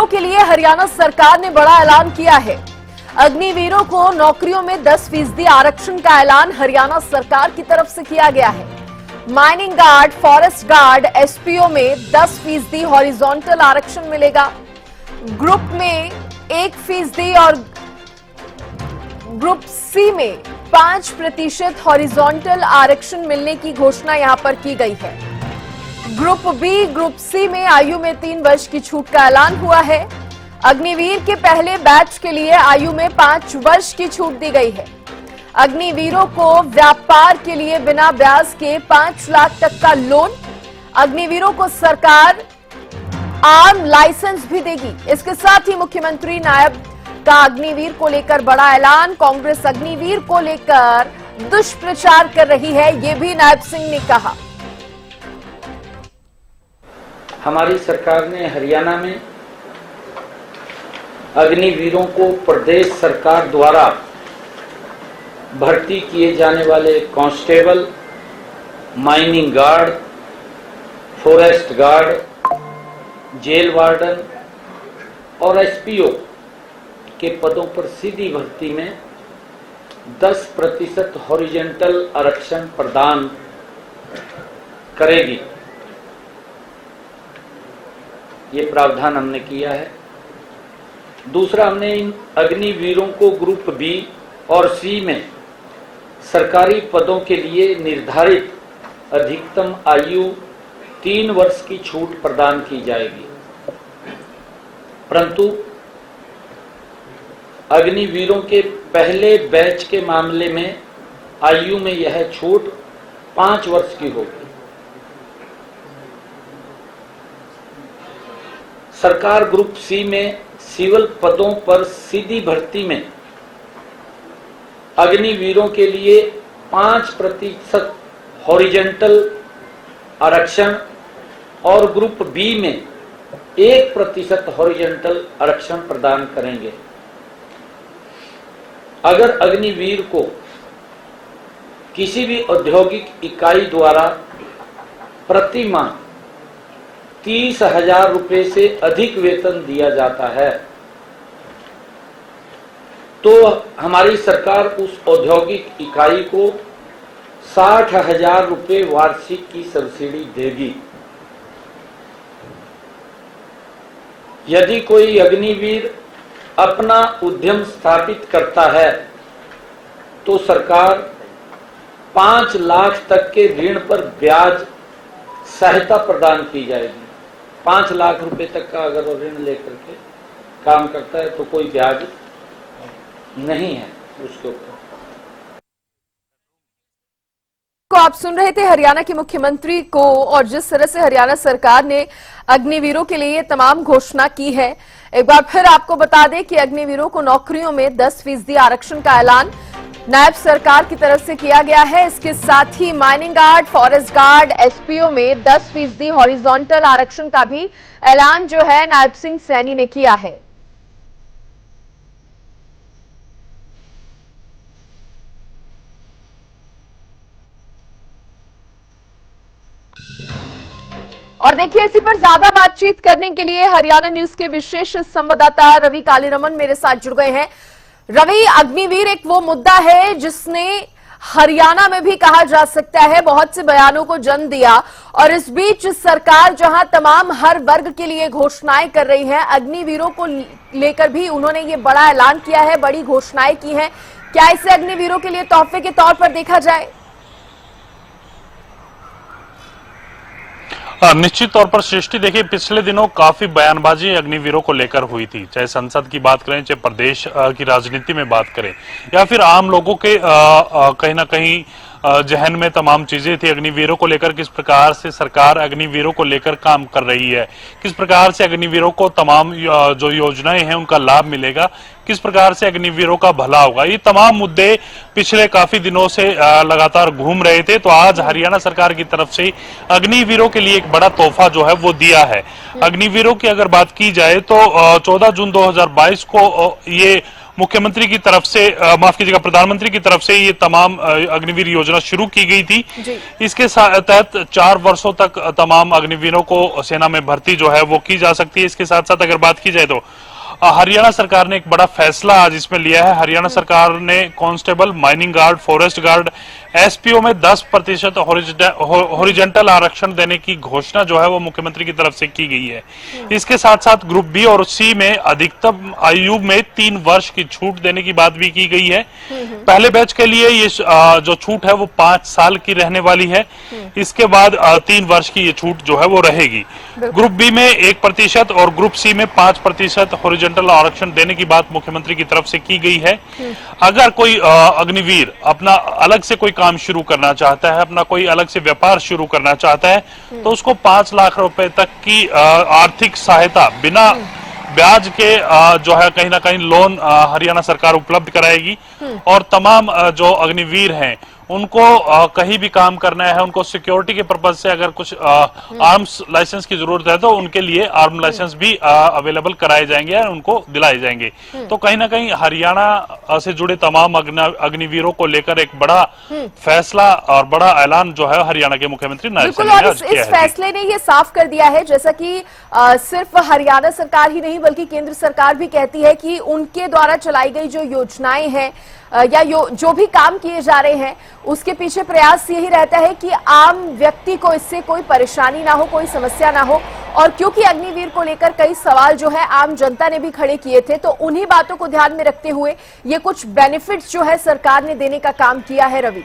के लिए हरियाणा सरकार ने बड़ा ऐलान किया है। अग्निवीरों को नौकरियों में 10% आरक्षण का ऐलान हरियाणा सरकार की तरफ से किया गया है। Mining guard, forest guard, SPO में 10% हॉरिजॉन्टल आरक्षण मिलेगा। ग्रुप में 1% और ग्रुप सी में 5% हॉरिजॉन्टल आरक्षण मिलने की घोषणा यहां पर की गई है। ग्रुप बी, ग्रुप सी में आयु में 3 वर्ष की छूट का ऐलान हुआ है। अग्निवीर के पहले बैच के लिए आयु में 5 वर्ष की छूट दी गई है। अग्निवीरों को व्यापार के लिए बिना ब्याज के 5 लाख तक का लोन। अग्निवीरों को सरकार आर्म लाइसेंस भी देगी। इसके साथ ही मुख्यमंत्री नायब का अग्निवीर को लेकर बड़ा ऐलान। कांग्रेस अग्निवीर को लेकर दुष्प्रचार कर रही है, ये भी नायब सिंह ने कहा। हमारी सरकार ने हरियाणा में अग्निवीरों को प्रदेश सरकार द्वारा भर्ती किए जाने वाले constable, mining guard, forest guard, jail warden और एसपीओ के पदों पर सीधी भर्ती में 10% हॉरिजॉन्टल आरक्षण प्रदान करेगी। ये प्रावधान हमने किया है। दूसरा, हमने इन अग्निवीरों को ग्रुप बी और सी में सरकारी पदों के लिए निर्धारित अधिकतम आयु 3 वर्ष की छूट प्रदान की जाएगी, परंतु अग्निवीरों के पहले बैच के मामले में आयु में यह छूट 5 वर्ष की होगी। सरकार ग्रुप सी में सिविल पदों पर सीधी भर्ती में अग्निवीरों के लिए 5% हॉरिजॉन्टल आरक्षण और ग्रुप बी में 1% हॉरिजॉन्टल आरक्षण प्रदान करेंगे। अगर अग्निवीर को किसी भी औद्योगिक इकाई द्वारा प्रति माह 30,000 रुपए से अधिक वेतन दिया जाता है तो हमारी सरकार उस औद्योगिक इकाई को 60,000 रुपए वार्षिक की सब्सिडी देगी। यदि कोई अग्निवीर अपना उद्यम स्थापित करता है तो सरकार 5 लाख तक के ऋण पर ब्याज सहायता प्रदान की जाएगी। 5 लाख रुपए तक का अगर वो ऋण लेकर के काम करता है तो कोई ब्याज नहीं है उसके ऊपर। को आप सुन रहे थे हरियाणा के मुख्यमंत्री को, और जिस तरह से हरियाणा सरकार ने अग्निवीरों के लिए तमाम घोषणा की है। एक बार फिर आपको बता दें कि अग्निवीरों को नौकरियों में 10% आरक्षण का ऐलान नायब सरकार की तरफ से किया गया है। इसके साथ ही mining guard, forest guard, SPO में 10% हॉरिजॉन्टल आरक्षण का भी ऐलान जो है नायब सिंह सैनी ने किया है। और देखिए, इसी पर ज्यादा बातचीत करने के लिए हरियाणा न्यूज के विशेष संवाददाता रवि कालीरमन मेरे साथ जुड़ गए हैं। रवि, अग्निवीर एक वो मुद्दा है जिसने हरियाणा में भी कहा जा सकता है बहुत से बयानों को जन्म दिया, और इस बीच सरकार जहां तमाम हर वर्ग के लिए घोषणाएं कर रही है, अग्निवीरों को लेकर भी उन्होंने ये बड़ा ऐलान किया है, बड़ी घोषणाएं की हैं। क्या इसे अग्निवीरों के लिए तोहफे के तौर पर देखा जाए? निश्चित तौर पर सृष्टि, देखिए पिछले दिनों काफी बयानबाजी अग्निवीरों को लेकर हुई थी, चाहे संसद की बात करें, चाहे प्रदेश की राजनीति में बात करें, या फिर आम लोगों के कहीं ना कहीं जहन में तमाम चीजें थी अग्निवीरों को लेकर। किस प्रकार से सरकार अग्निवीरों को लेकर काम कर रही है, किस प्रकार से अग्निवीरों को तमाम जो योजनाएं हैं उनका लाभ मिलेगा, किस प्रकार से अग्निवीरों का भला होगा, ये तमाम मुद्दे पिछले काफी दिनों से लगातार घूम रहे थे। तो आज हरियाणा सरकार की तरफ से अग्निवीरों के लिए एक बड़ा तोहफा जो है वो दिया है। अग्निवीरों की अगर बात की जाए तो 14 जून 2022 को ये मुख्यमंत्री की तरफ से माफ कीजिएगा, प्रधानमंत्री की तरफ से ये तमाम अग्निवीर योजना शुरू की गई थी। इसके तहत 4 वर्षों तक तमाम अग्निवीरों को सेना में भर्ती जो है वो की जा सकती है। इसके साथ साथ अगर बात की जाए तो हरियाणा सरकार ने एक बड़ा फैसला आज इसमें लिया है। हरियाणा सरकार ने constable, mining guard, forest guard, SPO में 10% हॉरिजॉन्टल आरक्षण देने की घोषणा जो है वो मुख्यमंत्री की तरफ से की गई है। इसके साथ साथ ग्रुप बी और सी में अधिकतम आयु में 3 वर्ष की छूट देने की बात भी की गई है। पहले बैच के लिए ये जो छूट है वो 5 साल की रहने वाली है। इसके बाद 3 वर्ष की ये छूट जो है वो रहेगी। ग्रुप बी में 1% और ग्रुप सी में 5% हॉरिजॉन्टल आरक्षण देने की बात मुख्यमंत्री की तरफ से की गई है। अगर कोई अग्निवीर अपना अलग से कोई काम शुरू करना चाहता है, अपना कोई अलग से व्यापार शुरू करना चाहता है, तो उसको 5 लाख रुपए तक की आर्थिक सहायता बिना ब्याज के जो है कहीं ना कहीं लोन हरियाणा सरकार उपलब्ध कराएगी। और तमाम जो अग्निवीर हैं उनको कहीं भी काम करना है, उनको सिक्योरिटी के पर्पज से अगर कुछ आर्म्स लाइसेंस की जरूरत है तो उनके लिए आर्म लाइसेंस भी अवेलेबल कराए जाएंगे और उनको दिलाए जाएंगे। तो कहीं ना कहीं हरियाणा से जुड़े तमाम अग्निवीरों को लेकर एक बड़ा फैसला और बड़ा ऐलान जो है हरियाणा के मुख्यमंत्री बिल्कुल, और इस फैसले ने ये साफ कर दिया है, जैसा कि सिर्फ हरियाणा सरकार ही नहीं बल्कि केंद्र सरकार भी कहती है कि उनके द्वारा चलाई गई जो योजनाएं हैं या जो भी काम किए जा रहे हैं उसके पीछे प्रयास यही रहता है कि आम व्यक्ति को इससे कोई परेशानी ना हो, कोई समस्या ना हो। और क्योंकि अग्निवीर को लेकर कई सवाल जो है आम जनता ने भी खड़े किए थे, तो उन्हीं बातों को ध्यान में रखते हुए ये कुछ बेनिफिट्स जो है सरकार ने देने का काम किया है। रवि,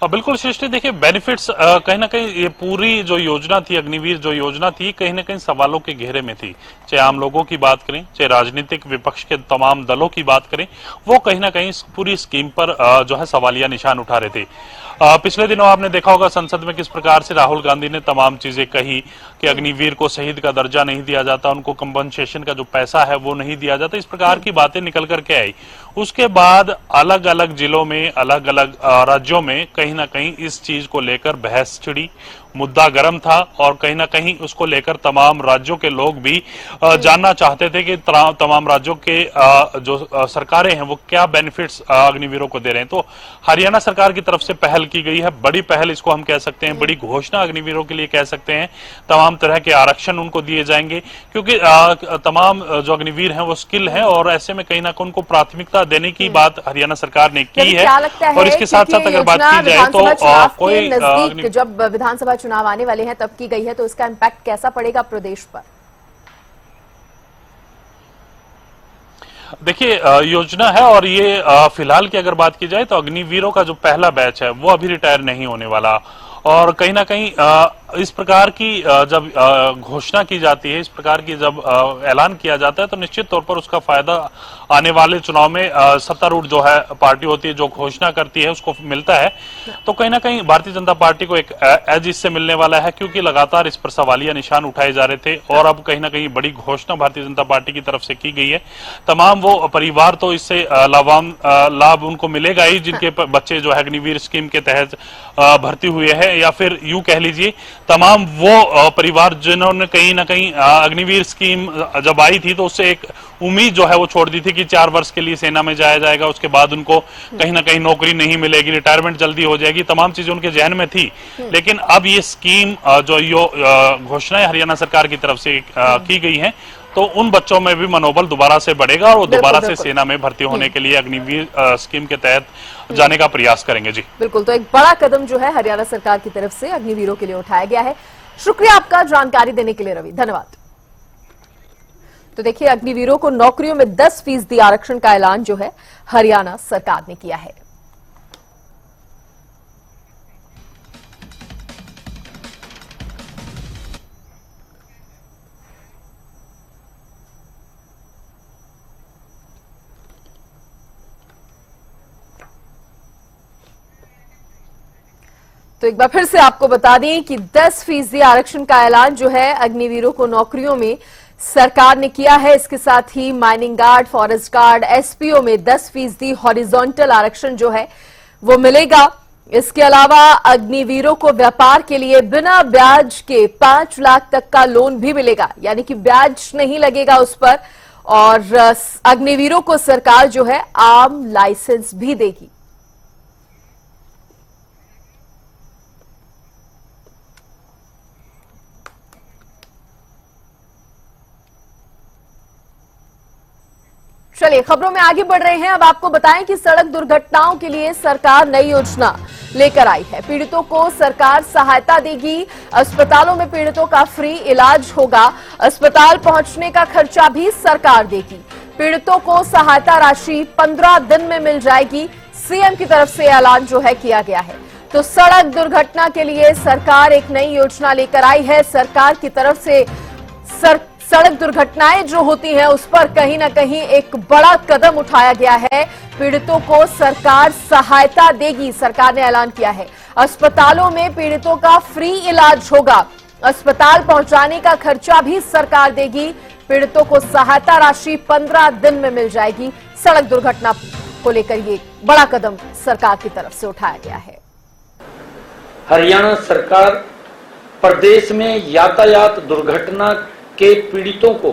बिल्कुल सृष्टि, देखिए बेनिफिट्स कहीं ना कहीं ये पूरी जो योजना थी, अग्निवीर जो योजना थी, कहीं ना कहीं सवालों के घेरे में थी। चाहे आम लोगों की बात करें, चाहे राजनीतिक विपक्ष के तमाम दलों की बात करें, वो कहीं ना कहीं इस पूरी स्कीम पर जो है सवालिया निशान उठा रहे थे। पिछले दिनों आपने देखा होगा संसद में किस प्रकार से राहुल गांधी ने तमाम चीजें कही कि अग्निवीर को शहीद का दर्जा नहीं दिया जाता, उनको कंपनसेशन का जो पैसा है वो नहीं दिया जाता, इस प्रकार की बातें निकल करके आई। उसके बाद अलग अलग जिलों में, अलग अलग राज्यों में कहीं ना कहीं इस चीज को लेकर बहस छिड़ी, मुद्दा गर्म था और कहीं ना कहीं उसको लेकर तमाम राज्यों के लोग भी जानना चाहते थे कि तमाम राज्यों के जो सरकारें हैं वो क्या बेनिफिट्स अग्निवीरों को दे रहे हैं। तो हरियाणा सरकार की तरफ से पहल की गई है, बड़ी पहल इसको हम कह सकते हैं, बड़ी घोषणा अग्निवीरों के लिए कह सकते हैं। तमाम तरह के आरक्षण उनको दिए जाएंगे क्योंकि तमाम जो अग्निवीर हैं वो स्किल हैं और ऐसे में कहीं ना कहीं उनको प्राथमिकता देने की बात हरियाणा सरकार ने की है। और इसके साथ साथ अगर बात की जाए तो कोई जब विधानसभा चुनाव आने वाले हैं तब की गई है, तो इसका इंपैक्ट कैसा पड़ेगा प्रदेश पर? देखिए योजना है और ये फिलहाल की अगर बात की जाए तो अग्निवीरों का जो पहला बैच है वो अभी रिटायर नहीं होने वाला। और कहीं ना कहीं इस प्रकार की जब घोषणा की जाती है, इस प्रकार की जब ऐलान किया जाता है तो निश्चित तौर पर उसका फायदा आने वाले चुनाव में सत्तारूढ़ जो है पार्टी होती है, जो घोषणा करती है उसको मिलता है। तो कहीं ना कहीं भारतीय जनता पार्टी को एक एज इससे मिलने वाला है क्योंकि लगातार इस पर सवालिया निशान उठाए जा रहे थे और अब कहीं ना कहीं बड़ी घोषणा भारतीय जनता पार्टी की तरफ से की गई है। तमाम वो परिवार तो इससे लाभ उनको मिलेगा ही जिनके बच्चे जो है अग्निवीर स्कीम के तहत भर्ती हुए हैं, या फिर यूं कह लीजिए तमाम वो परिवार जिन्होंने कहीं ना कहीं अग्निवीर स्कीम जब आई थी तो उससे एक उम्मीद जो है वो छोड़ दी थी कि 4 वर्ष के लिए सेना में जाया जाएगा, उसके बाद उनको कहीं ना कहीं नौकरी नहीं मिलेगी, रिटायरमेंट जल्दी हो जाएगी, तमाम चीजें उनके जहन में थी। लेकिन अब ये स्कीम जो घोषणाएं हरियाणा सरकार की तरफ से की गई हैं तो उन बच्चों में भी मनोबल दोबारा से बढ़ेगा और वो दोबारा से सेना में भर्ती होने के लिए अग्निवीर स्कीम के तहत जाने का प्रयास करेंगे। जी बिल्कुल, तो एक बड़ा कदम जो है हरियाणा सरकार की तरफ से अग्निवीरों के लिए उठाया गया है। शुक्रिया आपका जानकारी देने के लिए रवि, धन्यवाद। तो देखिए, अग्निवीरों को नौकरियों में 10% आरक्षण का ऐलान जो है हरियाणा सरकार ने किया है। तो एक बार फिर से आपको बता दें कि 10% आरक्षण का ऐलान जो है अग्निवीरों को नौकरियों में सरकार ने किया है। इसके साथ ही mining guard, forest guard, SPO में 10% हॉरिजॉन्टल आरक्षण जो है वो मिलेगा। इसके अलावा अग्निवीरों को व्यापार के लिए बिना ब्याज के 5 लाख तक का लोन भी मिलेगा, यानी कि ब्याज नहीं लगेगा उस पर। और अग्निवीरों को सरकार जो है आम लाइसेंस भी देगी। चलिए खबरों में आगे बढ़ रहे हैं। अब आपको बताएं कि सड़क दुर्घटनाओं के लिए सरकार नई योजना लेकर आई है। पीड़ितों को सरकार सहायता देगी। अस्पतालों में पीड़ितों का फ्री इलाज होगा। अस्पताल पहुंचने का खर्चा भी सरकार देगी। पीड़ितों को सहायता राशि 15 दिन में मिल जाएगी। सीएम की तरफ से ऐलान जो है किया गया है। तो सड़क दुर्घटना के लिए सरकार एक नई योजना लेकर आई है। सरकार की तरफ से सड़क दुर्घटनाएं जो होती हैं उस पर कहीं ना कहीं एक बड़ा कदम उठाया गया है। पीड़ितों को सरकार सहायता देगी, सरकार ने ऐलान किया है। अस्पतालों में पीड़ितों का फ्री इलाज होगा। अस्पताल पहुंचाने का खर्चा भी सरकार देगी। पीड़ितों को सहायता राशि 15 दिन में मिल जाएगी। सड़क दुर्घटना को लेकर ये बड़ा कदम सरकार की तरफ से उठाया गया है। हरियाणा सरकार प्रदेश में यातायात दुर्घटना के पीड़ितों को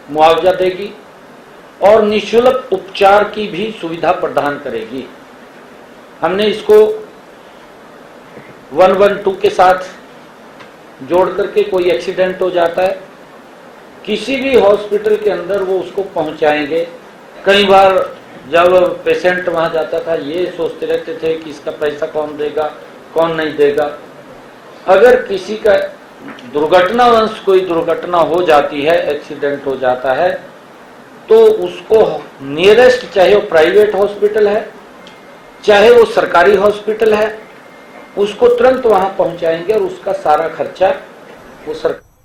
मुआवजा देगी और निःशुल्क उपचार की भी सुविधा प्रदान करेगी। हमने इसको 112 के साथ जोड़ करके कोई एक्सीडेंट हो जाता है, किसी भी हॉस्पिटल के अंदर वो उसको पहुंचाएंगे। कई बार जब पेशेंट वहां जाता था ये सोचते रहते थे कि इसका पैसा कौन देगा कौन नहीं देगा। अगर किसी का दुर्घटनावश कोई दुर्घटना हो जाती है, एक्सीडेंट हो जाता है, तो उसको नियरेस्ट, चाहे वो प्राइवेट हॉस्पिटल है चाहे वो सरकारी हॉस्पिटल है, उसको तुरंत वहां पहुंचाएंगे और उसका सारा खर्चा वो सरकार